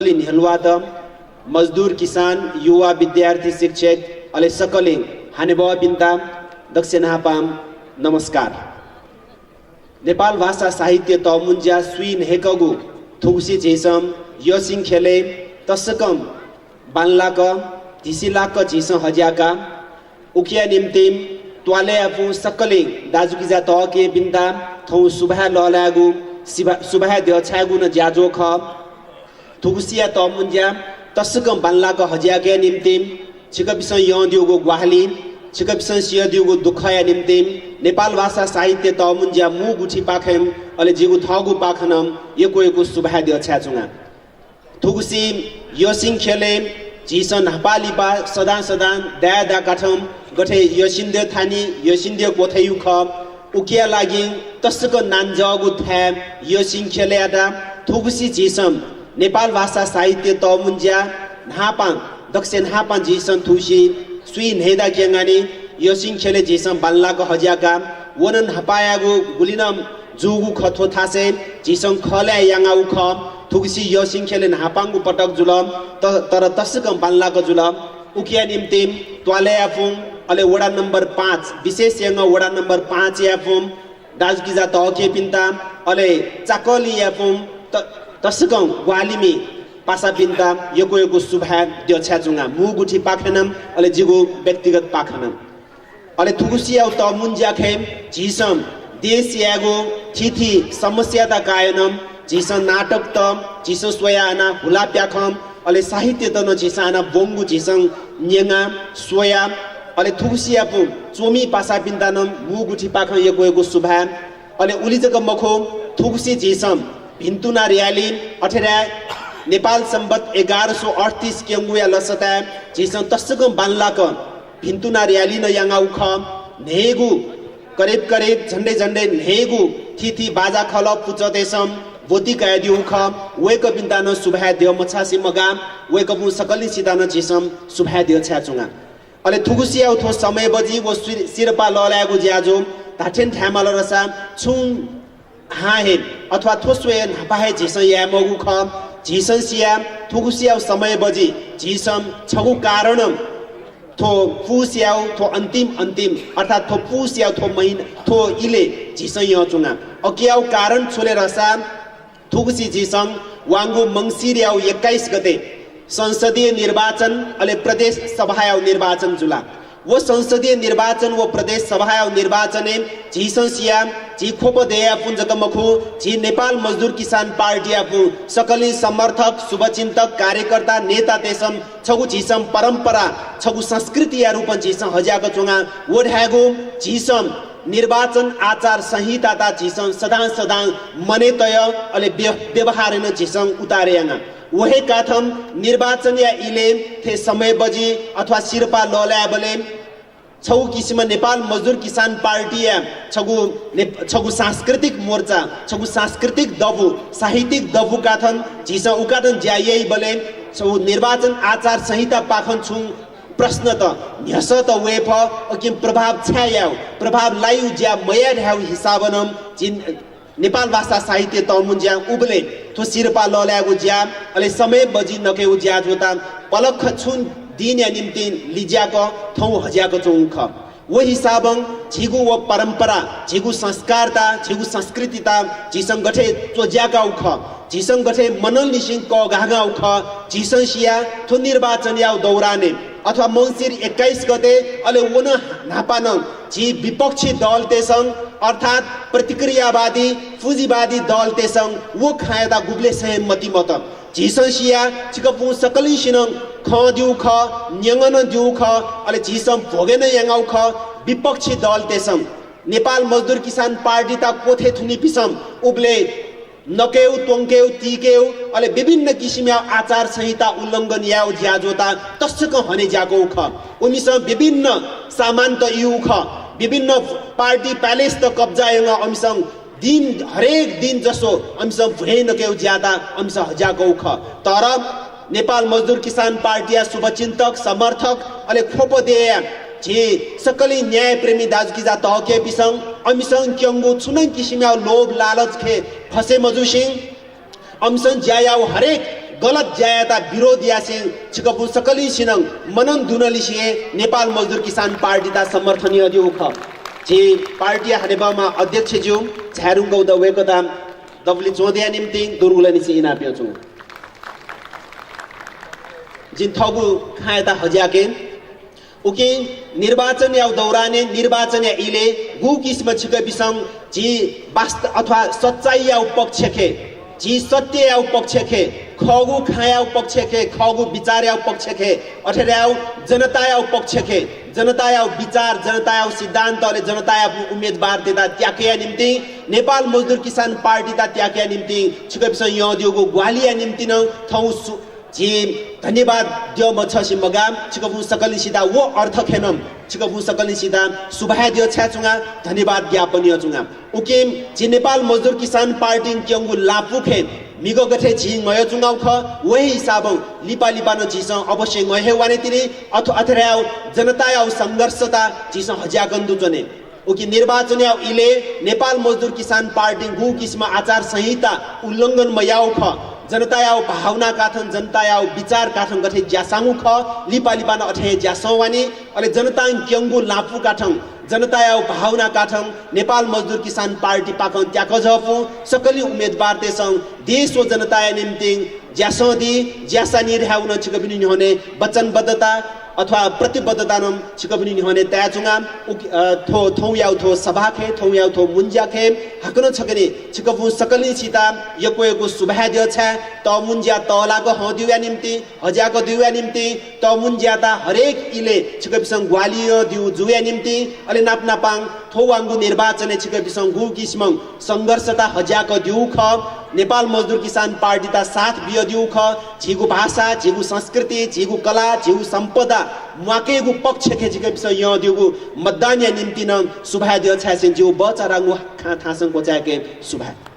हेलवाद मजदूर किसान युवा विद्यार्थी शिक्षक अले सकले हानेबवा बिन्ता दक्षिण हापाम नमस्कार। नेपाल भाषा साहित्य तमुन्जा स्विन हेकगु थुगसी झेसम यसिङ खेले तसकम बानलाक धिसिलाक झिस हज्याका उकिया निम्तिम त्वाले आफू सकले दाजुकिजा तहके बिन्दा थौ सुभा ललागु सुभा द्यछागु न ज्याजो ख थुगसिया तमुन्जा तसकम बानलाक हज्याके निम्तिम छिकपिस यदिउगु ग्वाहली छिकपिस सियदिउगु दुखया निम्तिम नेपाल भाषा साहित्य तमुन्जा मु गुठी पाखेम अले जिगु थगु पाखनम यको सुभा द्यछाजुङा थुगसी यसिङ खेले झिसन हपालिपा सदा सदा दया काठम गठे यसिन्द थानी यसिन्द कोथयु ख उकिया लागि तसक नान्जगु थ्या यसिङ खेले आटा थुगसी झिसम नेपाल भाषा साहित्य तमुन्जा नापा दक्षिण हापा झिसन थुसी सुई नेदा केंगानी यसिङ खेले झिसम बाल्लाको हज्याका वनन हपायागु गुलिनम जुगु खथो थासे झिसङ खल्या याङाउ ख थुगसी यसिङ खेले नापाङगु पटक जुलम तर तसकम बाल्लाको जुलम उकिया निम्तिम त्वाले आफुङ अले वडा नम्बर 5 विशेष यङ वडा नम्बर 5 याफुम दाजगिजा तहके पिन्ता अले चाकली याफुम तसकम ग्वालिमी पासा पिन्ता यको सुभा द्यछाजुङा मु गुठी पाखनम अले जिगु व्यक्तिगत पाखनम अले थुगुसिया तमुन्जा खेम झिसम देश यागो थिथि समस्या ता कायनम झिसन नाटक त झिसो सोयाना हुला प्याखम अले साहित्य त न झिसाना बोंगु झिसङ न्यङा सोया अले थुगुसिया पु चोमी पासा पिन्तानम मु गुठी पाख यको सुभा अले उलिजक मखो थुगुसी झिसम भिन्तुना रियाली अठेरा नेपाल सम्बत 1138 केंगुया लसता झिसम तसकम बानलाक भिन्तुना रियाली न याङाउ ख नेगु करीब झन्डे नेगु थिथि बाजा खल पुचदेसम बोती कायदिउ ख वेक बिन्तान सुभा द्य मछासी मगा वेक पु सकली सिदान झिसम सुभा द्य छाचुङा अले थुगुसिया उठो समय बजी वो सिरपा ललागु ज्याजो धाठेन ठ्यामाल रसा छुङ हाहे अथवा थोस्वे नपाहे झिस या मगु ख झिसन सिया थुगुसिया समय बजी झिसम छगु कारण थो पुस्याउ थो अन्तिम अर्थात थो पुस्याउ थो महिना थो इले झिस य चुङा अकियाउ कारण छोले रसा थुगुसी झिसङ वांगु मंसिर्याउ 21 गते संसदीय निर्वाचन अले प्रदेश सभायाउ निर्वाचन जुला वो संसदीय निर्वाचन वो प्रदेश सभायाउ निर्वाचन झिसंसिया झि खोप देया पुंजकमखु झि नेपाल मजदूर किसान पार्टी आफु सकली समर्थक शुभचिन्तक कार्यकर्ता नेता तेसम छगु झिसम परम्परा छगु संस्कृति या रूपन झिसम हज्याको चुङा वढागु झिसम निर्वाचन आचार संहिता ता झिसम सदा मनेतय अले व्यवहार न झिसम उतारेयाङा वहे काथम निर्वाचन या इले थे समय बजी अथवा सिरपा लल्याबले छगु किसिम नेपाल मजदूर किसान पार्टी या छगु सांस्कृतिक मोर्चा छगु सांस्कृतिक दबु साहित्यिक दबु काथन झिस उकाटन ज्यायै बले छगु निर्वाचन आचार संहिता पाखन छु प्रश्न त न्यस त वेफ अकिम प्रभाव छायाउ प्रभाव लायु ज्या मया ढाउ हिसाबनम जिन नेपाल भाषा साहित्य तमुन्ज्या उबले थो सिरपा लल्यागु ज्या अले समय बजी नके उज्या जोता पलख छुन दिन या निम्ति लिज्याको थौ हज्याको चौख वो हिसाबं झिगु वो परंपरा झिगु संस्कारता झिगु संस्कृतिता झिसं गठे चोज्याका उख झिसं गठे मनल निसिङ क गागा उख झिसं सिया थो निर्वाचन या दौराने अथवा मंसिर 21 गते अले वन नापान झि विपक्षी दल तेसंग अर्थात प्रतिक्रियावादी फुजीवादी दल तेसंग वो खायदा गुब्ले सहमति मत झिसंसिया छिकपु सकली सिनङ ख दिउ ख न्यङन दिउ ख अले झिसम भोगेन याङाउ ख विपक्षी दल तेसम नेपाल मजदूर किसान पार्टी ता कोथे थुनी पिसम उबले नकेउ तोंकेउ तीकेउ अले विभिन्न किसिमका आचार संहिता उल्लंघन याउ ज्याजोता तस्क हने ज्याको ख उमिस विभिन्न सामान त यु ख विभिन्न पार्टी प्यालेस त कब्जा यङ अमिसङ दिन हरेक दिन जसो अमिसङ भए नकेउ ज्यादा अमिस हज्याको ख तर नेपाल मजदूर किसान पार्टी शुभचिन्तक समर्थक अले खोपदेया जे सकली न्याय प्रेमी दाजुकिजा तहके पिसङ अमिसङ क्यंगु छुनै किसिमका लोभ लालच खे फसे मजुसिङ अमिसङ ज्यायाउ हरेक गलत जायता विरोध यासे छिकपु सकली सिनङ मनन दुनलिसिए नेपाल मजदुर किसान पार्टी ता समर्थनीय दिउ ख जे पार्टी हानेबामा अध्यक्ष ज्यू झारुङ गौद वेकदा दबली जोदिया निम्ति दुर्गुलनि सि इनाप्यो छु जिन थगु खायता हज्याके उके निर्वाचन या दौराने निर्वाचन या इले गु किस्म छिक बिसङ जी वास्तव अथवा सच्चाई या पक्ष खे जी सत्य या पक्ष खे खगु खाया पक्ष खे खगु विचार या पक्ष खे अठेराउ जनता या पक्ष खे जनता या विचार जनता या सिद्धान्त अले जनता या उम्मेदवार देता त्याके निम्ति नेपाल मजदुर किसान पार्टी ता त्याके निम्ति छिक बिसङ यो दिगु ग्वालिया निम्ति न थौ जी धन्यवाद दियो मछसी मगाम छिकबु सकली सिधा वो अर्थ खेनम छिकबु सकली सिधा सुभाय दियो छ्याचुङा धन्यवाद ज्ञापन यचुङा उके जी नेपाल मजदुर किसान पार्टी क्यंगु लापु खे मिगो गथे जी ngय चुङाउ ख वही हिसाब लिपा लिपा न जिस अवश्य ngय वाने तिरे अथराउ जनता या संघर्षता जिस हज्या गन्दु जने उकि निर्वाचन या इले नेपाल मजदुर किसान पार्टी गु किस्म आचार संहिता उल्लंघन मयाउ ख जनता या भावना काथन जनता या विचार काथन गथे ज्यासाङु ख लिपा लिपा न अठे ज्यासवानी अले जनता क्यंगु लापु काथन जनता या भावना काथन नेपाल मजदुर किसान पार्टी पाकन त्याक जफु सकली उम्मेदवार तेसङ देश व जनता या निम्ति ज्यासदी ज्यासा निर्हाउन छिकबिनि निहने वचनबद्धता अथवा प्रतिबद्धता नम छिकबिनि निहने त्याचुङा थो थौ याउ थो सभा खे थौ याउ थो मुन्जा खे हकन छकने छिकबु सकली सीता यको सुभाय दियो छ त मुन्जा तलाको हदिया निम्ति हजाको दिया निम्ति त मुन्जा ता हरेक इले छिकबिसङ ग्वालियो दिउ जुया निम्ति अले नापनापाङ थौ वांगु निर्वाचन छिकबिसङ गु किस्म संघर्षता हजाको दिउ ख नेपाल मजदुर किसान पार्टी ता साथ बियो दिउ ख झिगु भाषा झिगु संस्कृति झिगु कला झिगु सम्पदा मुआकेगु पक्ष खे छिकबिसङ यो दिगु मतदान या निम्ति न सुभाय दियो छ सिन जिउ बचराङु खा थासङ कोचाके सुभाय